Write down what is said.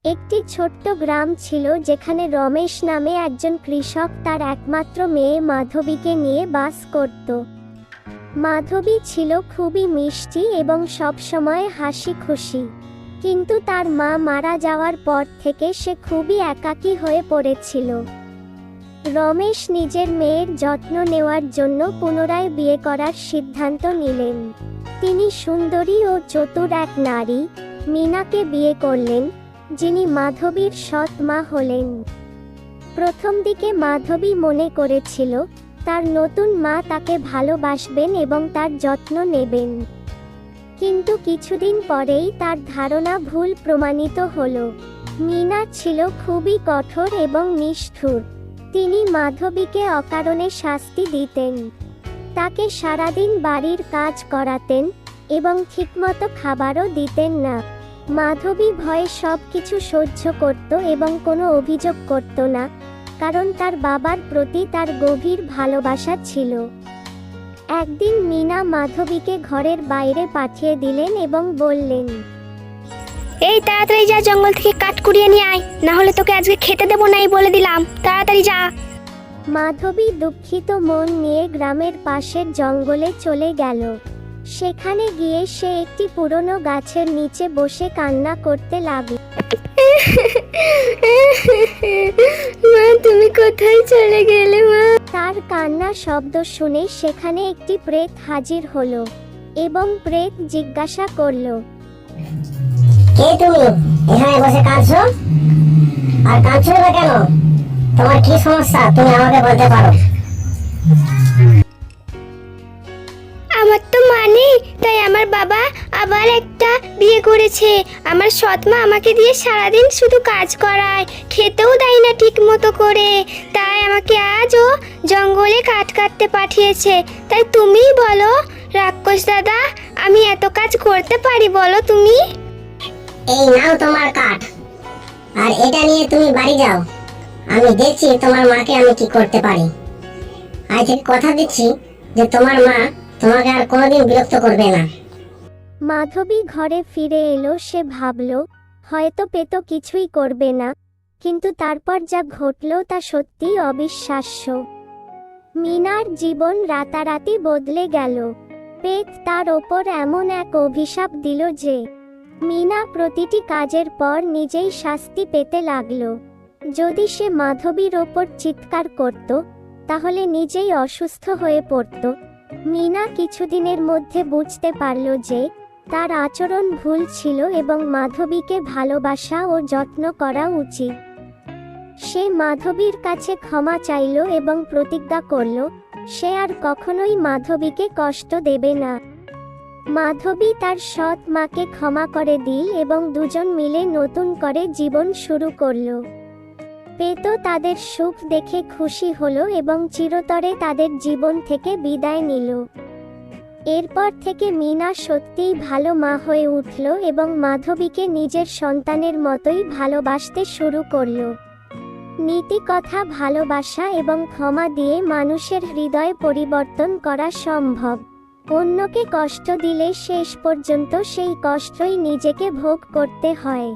একটি ছোট্ট গ্রাম ছিল যেখানে রমেশ নামে একজন কৃষক তার একমাত্র মেয়ে মাধবীকে নিয়ে বাস করত। মাধবী ছিল খুবই মিষ্টি এবং সবসময় হাসি খুশি, কিন্তু তার মা মারা যাওয়ার পর থেকে সে খুবই একাকী হয়ে পড়েছিল। রমেশ নিজের মেয়ের যত্ন নেওয়ার জন্য পুনরায় বিয়ে করার সিদ্ধান্ত নিলেন। তিনি সুন্দরী ও চতুর এক নারী মীনাকে বিয়ে করলেন, যিনি মাধবীর সৎ মা হলেন। প্রথম দিকে মাধবী মনে করেছিল তার নতুন মা তাকে ভালোবাসবেন এবং তার যত্ন নেবেন, কিন্তু কিছুদিন পরেই তার ধারণা ভুল প্রমাণিত হলো। মীনা ছিল খুবই কঠোর এবং নিষ্ঠুর। তিনি মাধবীকে অকারণে শাস্তি দিতেন, তাকে সারাদিন বাড়ির কাজ করাতেন এবং ঠিকমতো খাবারও দিতেন না। মাধবী ভয়ে সবকিছু সহ্য করত এবং কোনো অভিযোগ করত না, কারণ তার বাবার প্রতি তার গভীর ভালোবাসা ছিল। একদিন মীনা মাধবীকে ঘরের বাইরে পাঠিয়ে দিলেন এবং বললেন, এই তাড়াতাড়ি যা, জঙ্গল থেকে কাঠ কুড়িয়ে নিয়ে আয়, না হলে তোকে আজকে খেতে দেবো নাই বলে দিলাম, তাড়াতাড়ি যা। মাধবী দুঃখিত মন নিয়ে গ্রামের পাশের জঙ্গলে চলে গেল। সেখানে গিয়ে সে একটি পুরনো গাছের নিচে বসে কান্না করতে লাগল। মা, তুমি কোথায় চলে গেলে মা? তার কান্না শব্দ শুনে সেখানে একটি প্রেত হাজির হলো এবং প্রেত জিজ্ঞাসা করলো, কে তুমি? এখানে বসে কাঁদছো? আর কাঁদছো না কেন? তোমার কি সমস্যা, তুমি আমাকে বলতে পারো। আমার তো মানে, তাই আমার বাবা আবার একটা বিয়ে করেছে। আমার সৎমা আমাকে দিয়ে সারাদিন শুধু কাজ করায়, খেতেও দেয় না ঠিক মতো করে। তাই আমাকে আজও জঙ্গলে কাঠ কাটতে পাঠিয়েছে। তাই তুমিই বলো রাক্ষস দাদা, আমি এত কাজ করতে পারি বলো তুমি? এই নাও তোমার কাঠ, আর এটা নিয়ে তুমি বাড়ি যাও। আমি দেখছি তোমার মাকে আমি কি করতে পারি। আজ থেকে কথা দিচ্ছি যে তোমার মা তোমাকে আর কোনোদিন বিরক্ত করবে না। মাধবী ঘরে ফিরে এলো। সে ভাবল হয়তো পেতো কিছুই করবে না, কিন্তু তারপর যা ঘটল তা সত্যিই অবিশ্বাস্য। মীনার জীবন রাতারাতি বদলে গেল। পেত তার ওপর এমন এক অভিশাপ দিল যে মীনা প্রতিটি কাজের পর নিজেই শাস্তি পেতে লাগল। যদি সে মাধবীর ওপর চিৎকার করত, তাহলে নিজেই অসুস্থ হয়ে পড়ত। মীনা কিছুদিনের মধ্যে বুঝতে পারল যে তার আচরণ ভুল ছিল এবং মাধবীকে ভালোবাসা ও যত্ন করা উচিত। সে মাধবীর কাছে ক্ষমা চাইল এবং প্রতিজ্ঞা করল সে আর কখনোই মাধবীকে কষ্ট দেবে না। মাধবী তার সৎ মাকে ক্ষমা করে দিল এবং দুজন মিলে নতুন করে জীবন শুরু করল। পেতো তাদের সুখ দেখে খুশি হলো এবং চিরতরে তাদের জীবন থেকে বিদায় নিল। এরপর থেকে মীনা সত্যিই ভালো মা হয়ে উঠল এবং মাধবীকে নিজের সন্তানের মতোই ভালোবাসতে শুরু করল। নীতি কথা, ভালোবাসা এবং ক্ষমা দিয়ে মানুষের হৃদয় পরিবর্তন করা সম্ভব। অন্যকে কষ্ট দিলে শেষ পর্যন্ত সেই কষ্টই নিজেকে ভোগ করতে হয়।